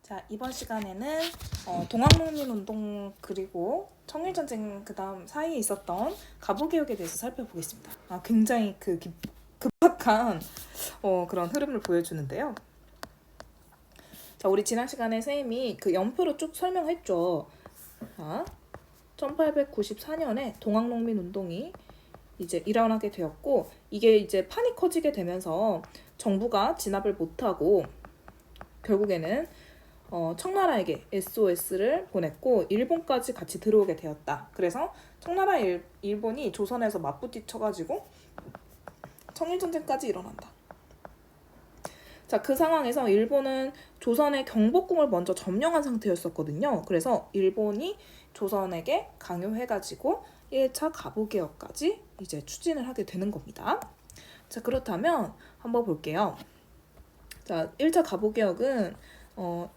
자, 이번 시간에는 동학농민운동 그리고 청일전쟁 그다음 사이에 있었던 갑오개혁에 대해서 살펴보겠습니다. 굉장히 급박한 그런 흐름을 보여주는데요. 자, 우리 지난 시간에 선생님이 그 연표로 쭉 설명했죠. 자, 1894년에 동학농민운동이 이제 일어나게 되었고, 이게 이제 판이 커지게 되면서 정부가 진압을 못하고 결국에는 청나라에게 SOS를 보냈고 일본까지 같이 들어오게 되었다. 그래서 청나라 일본이 조선에서 맞부딪혀가지고 청일전쟁까지 일어난다. 자, 그 상황에서 일본은 조선의 경복궁을 먼저 점령한 상태였었거든요. 그래서 일본이 조선에게 강요해가지고 1차 갑오개혁까지 이제 추진을 하게 되는 겁니다. 자, 그렇다면 한번 볼게요. 자, 1차 갑오개혁은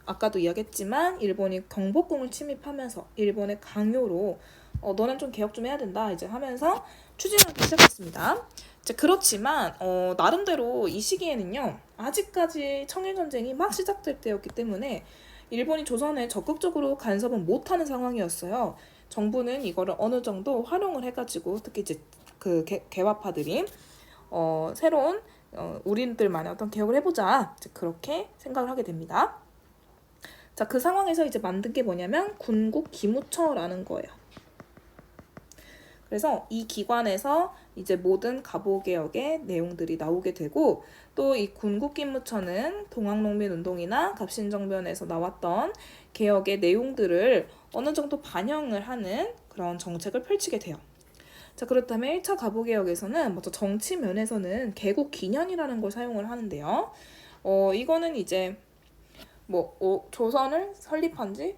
아까도 이야기했지만 일본이 경복궁을 침입하면서 일본의 강요로 너는 좀 개혁 좀 해야 된다 이제 하면서 추진하기 시작했습니다. 이제 그렇지만 나름대로 이 시기에는요 아직까지 청일전쟁이 막 시작될 때였기 때문에 일본이 조선에 적극적으로 간섭은 못하는 상황이었어요. 정부는 이거를 어느 정도 활용을 해가지고 특히 이제 그 개화파들이 새로운 우리들만의 어떤 개혁을 해보자 이제 그렇게 생각을 하게 됩니다. 자, 그 상황에서 이제 만든 게 뭐냐면 군국 기무처라는 거예요. 그래서 이 기관에서 이제 모든 갑오개혁의 내용들이 나오게 되고 또 이 군국기무처는 동학농민운동이나 갑신정변에서 나왔던 개혁의 내용들을 어느 정도 반영을 하는 그런 정책을 펼치게 돼요. 자, 그렇다면 1차 갑오개혁에서는 먼저 정치 면에서는 개국기년이라는 걸 사용을 하는데요. 이거는 이제 조선을 설립한 지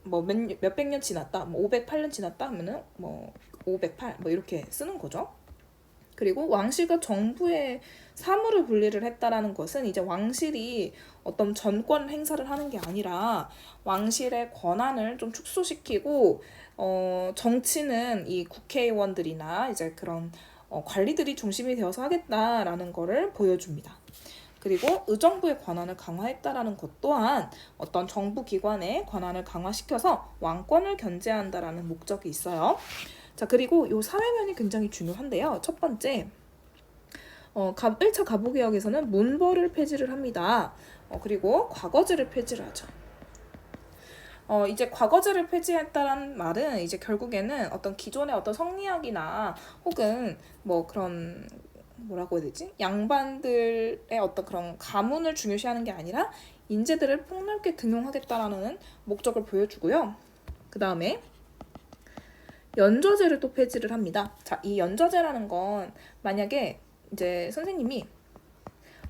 몇백 년 지났다, 508년 지났다 하면은 508 이렇게 쓰는 거죠. 그리고 왕실과 정부의 사무를 분리를 했다라는 것은 이제 왕실이 어떤 전권 행사를 하는 게 아니라 왕실의 권한을 좀 축소시키고 정치는 이 국회의원들이나 이제 그런 관리들이 중심이 되어서 하겠다라는 거를 보여줍니다. 그리고 의정부의 권한을 강화했다라는 것 또한 어떤 정부 기관의 권한을 강화시켜서 왕권을 견제한다라는 목적이 있어요. 자, 그리고 이 사회면이 굉장히 중요한데요. 첫 번째, 1차 갑오개혁에서는 문벌을 폐지를 합니다. 그리고 과거제를 폐지를 하죠. 이제 과거제를 폐지했다는 말은 이제 결국에는 어떤 기존의 어떤 성리학이나 혹은 그런 뭐라고 해야 되지? 양반들의 어떤 그런 가문을 중요시하는 게 아니라 인재들을 폭넓게 등용하겠다라는 목적을 보여주고요. 그 다음에 연좌제를 또 폐지를 합니다. 자, 이 연좌제라는 건 만약에 이제 선생님이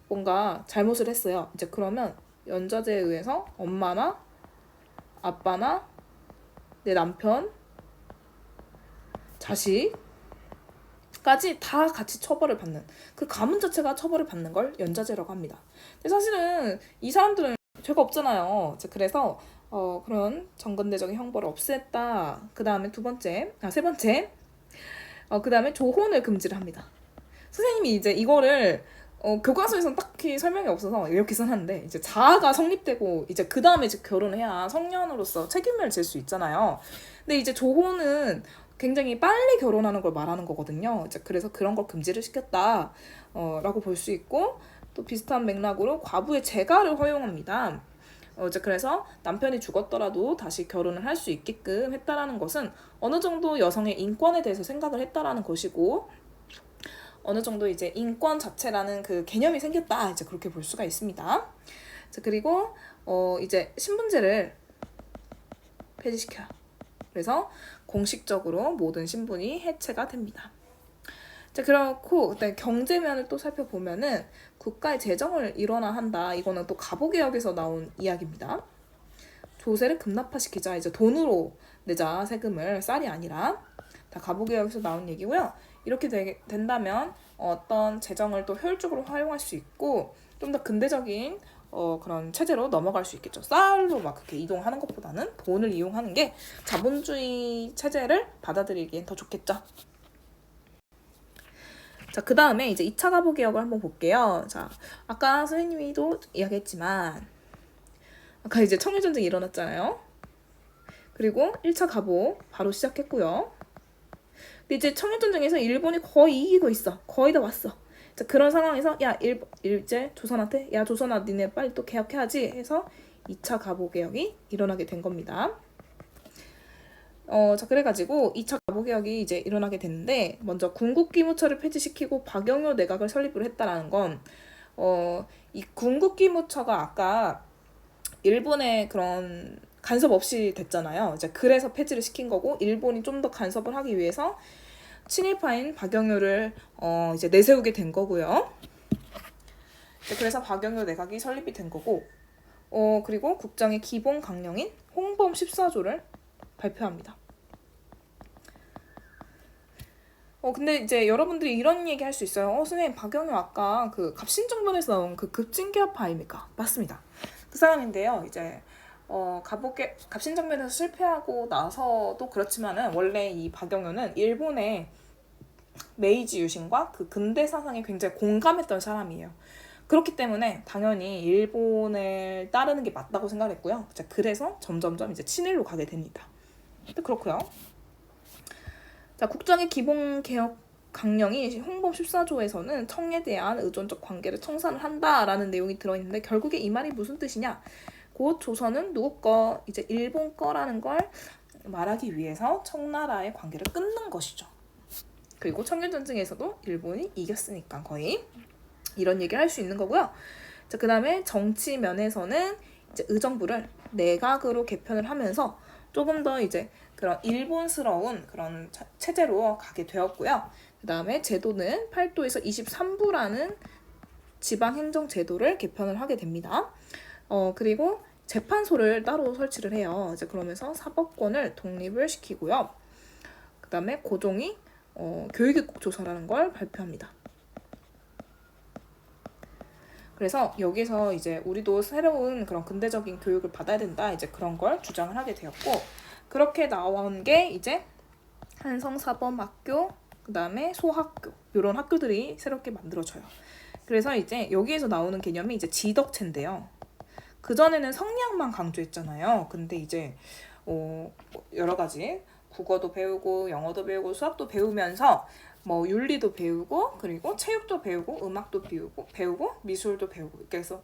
뭔가 잘못을 했어요. 이제 그러면 연좌제에 의해서 엄마나 아빠나 내 남편, 자식까지 다 같이 처벌을 받는 그 가문 자체가 처벌을 받는 걸 연좌제라고 합니다. 근데 사실은 이 사람들은 죄가 없잖아요. 그래서 그런 정근대적인 형벌을 없앴다. 그 다음에 세 번째, 그 다음에 조혼을 금지를 합니다. 선생님이 이제 이거를 교과서에서는 딱히 설명이 없어서 이렇게 써놨는데 이제 자아가 성립되고 이제 그 다음에 이제 결혼해야 성년으로서 책임을 질 수 있잖아요. 근데 이제 조혼은 굉장히 빨리 결혼하는 걸 말하는 거거든요. 이제 그래서 그런 걸 금지를 시켰다 라고 볼 수 있고 또 비슷한 맥락으로 과부의 재가를 허용합니다. 이제 그래서 남편이 죽었더라도 다시 결혼을 할 수 있게끔 했다라는 것은 어느 정도 여성의 인권에 대해서 생각을 했다라는 것이고 어느 정도 이제 인권 자체라는 그 개념이 생겼다 이제 그렇게 볼 수가 있습니다. 자, 그리고 이제 신분제를 폐지시켜요. 그래서 공식적으로 모든 신분이 해체가 됩니다. 자, 그렇고 그다음에 경제면을 또 살펴보면은 국가의 재정을 일원화한다. 이거는 또 갑오개혁에서 나온 이야기입니다. 조세를 급납화시키자. 이제 돈으로 내자 세금을 쌀이 아니라 다 갑오개혁에서 나온 얘기고요. 이렇게 된다면 어떤 재정을 또 효율적으로 활용할 수 있고 좀 더 근대적인 그런 체제로 넘어갈 수 있겠죠. 쌀로 막 그렇게 이동하는 것보다는 돈을 이용하는 게 자본주의 체제를 받아들이기엔 더 좋겠죠. 자, 그 다음에 이제 2차 갑오개혁을 한번 볼게요. 자, 아까 선생님이도 이야기했지만 아까 이제 청일전쟁이 일어났잖아요. 그리고 1차 가보 바로 시작했고요. 근데 이제 청일전쟁에서 일본이 거의 이기고 있어. 거의 다 왔어. 자, 그런 상황에서 야 이제 조선한테 야 조선아 니네 빨리 또 개혁해야지 해서 2차 가보 개혁이 일어나게 된 겁니다. 자 그래가지고 2차 가보 개혁이 이제 일어나게 됐는데 먼저 군국기무처를 폐지시키고 박영효 내각을 설립을 했다라는 건 이 군국기무처가 아까 일본의 그런 간섭 없이 됐잖아요. 이제 그래서 폐지를 시킨 거고 일본이 좀 더 간섭을 하기 위해서 친일파인 박영효를 이제 내세우게 된 거고요. 그래서 박영효 내각이 설립이 된 거고 그리고 국정의 기본 강령인 홍범 14조를 발표합니다. 근데 이제 여러분들이 이런 얘기 할 수 있어요. 선생님 박영효 아까 그 갑신정변에서 나온 그 급진개혁파 아닙니까? 맞습니다. 그 사람인데요. 이제 갑신정변에서 실패하고 나서도 그렇지만은 원래 이 박영효는 일본의 메이지 유신과 그 근대 사상에 굉장히 공감했던 사람이에요. 그렇기 때문에 당연히 일본을 따르는 게 맞다고 생각했고요. 그래서 점점점 이제 친일로 가게 됩니다. 그렇고요. 자, 국정의 기본 개혁 강령이 홍범 14조에서는 청에 대한 의존적 관계를 청산을 한다라는 내용이 들어있는데 결국에 이 말이 무슨 뜻이냐? 곧 조선은 누구 거, 이제 일본 거라는 걸 말하기 위해서 청나라의 관계를 끊는 것이죠. 그리고 청일전쟁에서도 일본이 이겼으니까 거의 이런 얘기를 할 수 있는 거고요. 자, 그 다음에 정치 면에서는 이제 의정부를 내각으로 개편을 하면서 조금 더 이제 그런 일본스러운 그런 체제로 가게 되었고요. 그 다음에 제도는 8도에서 23부라는 지방행정 제도를 개편을 하게 됩니다. 그리고 재판소를 따로 설치를 해요. 이제 그러면서 사법권을 독립을 시키고요. 그 다음에 고종이 교육입국조서라는 걸 발표합니다. 그래서 여기서 이제 우리도 새로운 그런 근대적인 교육을 받아야 된다 이제 그런 걸 주장을 하게 되었고 그렇게 나온 게 이제 한성사범학교 그 다음에 소학교 이런 학교들이 새롭게 만들어져요. 그래서 이제 여기에서 나오는 개념이 이제 지덕체인데요. 그전에는 성리학만 강조했잖아요. 근데 이제 여러 가지 국어도 배우고 영어도 배우고 수학도 배우면서 뭐 윤리도 배우고 그리고 체육도 배우고 음악도 배우고 미술도 배우고 그래서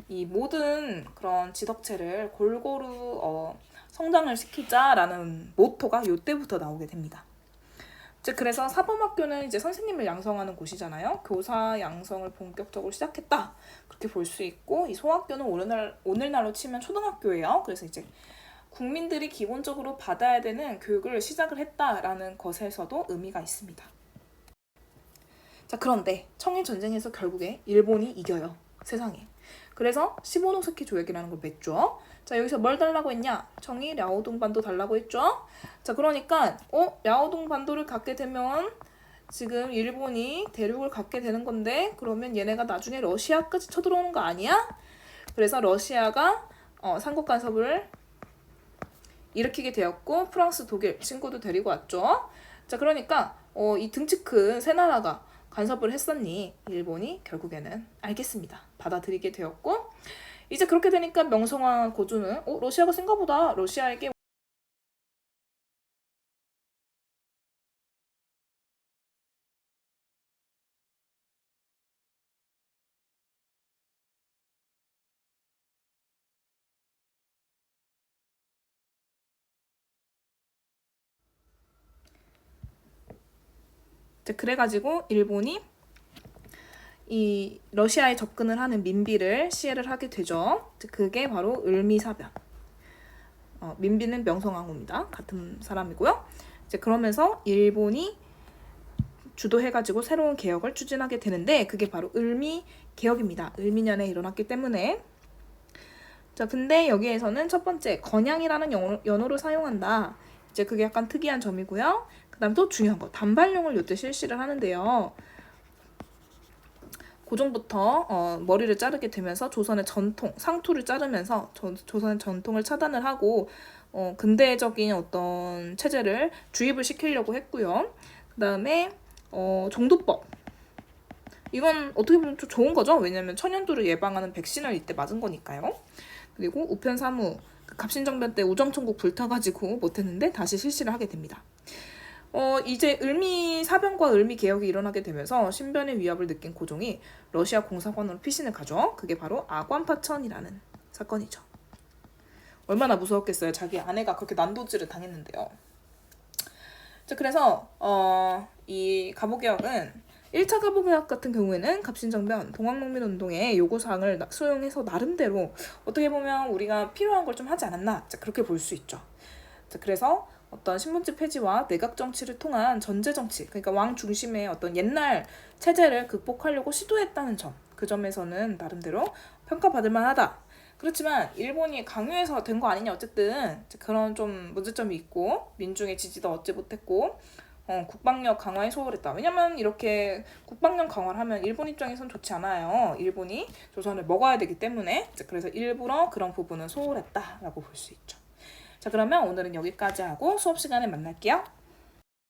이 모든 그런 지덕체를 골고루 성장을 시키자라는 모토가 이때부터 나오게 됩니다. 그래서 사범학교는 이제 선생님을 양성하는 곳이잖아요. 교사 양성을 본격적으로 시작했다 그렇게 볼 수 있고 이 소학교는 오늘날로 치면 초등학교예요. 그래서 이제 국민들이 기본적으로 받아야 되는 교육을 시작을 했다라는 것에서도 의미가 있습니다. 자, 그런데 청일전쟁에서 결국에 일본이 이겨요. 세상에. 그래서 15노세키 조약이라는 걸 맺죠. 자, 여기서 뭘 달라고 했냐? 청이 랴오동 반도 달라고 했죠. 자, 그러니까 랴오동 반도를 갖게 되면 지금 일본이 대륙을 갖게 되는 건데 그러면 얘네가 나중에 러시아까지 쳐들어오는 거 아니야? 그래서 러시아가 삼국 간섭을 일으키게 되었고 프랑스, 독일 친구도 데리고 왔죠. 자, 그러니까 이 등치 큰 세 나라가 간섭을 했었니? 일본이 결국에는 알겠습니다. 받아들이게 되었고 이제 그렇게 되니까 명성황 고조는 러시아가 센가 보다. 러시아에게 그래가지고 일본이 이 러시아에 접근을 하는 민비를 시해를 하게 되죠. 그게 바로 을미사변. 민비는 명성황후입니다. 같은 사람이고요. 이제 그러면서 일본이 주도해가지고 새로운 개혁을 추진하게 되는데 그게 바로 을미 개혁입니다. 을미년에 일어났기 때문에 자 근데 여기에서는 첫 번째 건양이라는 연호를 사용한다. 이제 그게 약간 특이한 점이고요. 그다음 또 중요한 거 단발령을 이때 실시를 하는데요. 고종부터 머리를 자르게 되면서 조선의 전통, 상투를 자르면서 조선의 전통을 차단을 하고 근대적인 어떤 체제를 주입을 시키려고 했고요. 그 다음에 종두법. 이건 어떻게 보면 좀 좋은 거죠. 왜냐하면 천연두를 예방하는 백신을 이때 맞은 거니까요. 그리고 우편사무 그 갑신정변 때 우정천국 불타가지고 못했는데 다시 실시를 하게 됩니다. 이제 을미 사변과 을미 개혁이 일어나게 되면서 신변의 위협을 느낀 고종이 러시아 공사관으로 피신을 가죠. 그게 바로 아관파천이라는 사건이죠. 얼마나 무서웠겠어요. 자기 아내가 그렇게 난도질을 당했는데요. 자, 그래서 이 갑오개혁은 1차 갑오개혁 같은 경우에는 갑신정변, 동학농민운동의 요구사항을 수용해서 나름대로 어떻게 보면 우리가 필요한 걸 좀 하지 않았나, 자, 그렇게 볼 수 있죠. 자, 그래서 어떤 신분제 폐지와 내각 정치를 통한 전제 정치, 그러니까 왕 중심의 어떤 옛날 체제를 극복하려고 시도했다는 점, 그 점에서는 나름대로 평가받을 만하다. 그렇지만 일본이 강요해서 된 거 아니냐, 어쨌든 그런 좀 문제점이 있고 민중의 지지도 얻지 못했고 국방력 강화에 소홀했다. 왜냐면 이렇게 국방력 강화를 하면 일본 입장에선 좋지 않아요. 일본이 조선을 먹어야 되기 때문에. 그래서 일부러 그런 부분은 소홀했다라고 볼 수 있죠. 자, 그러면 오늘은 여기까지 하고 수업 시간에 만날게요.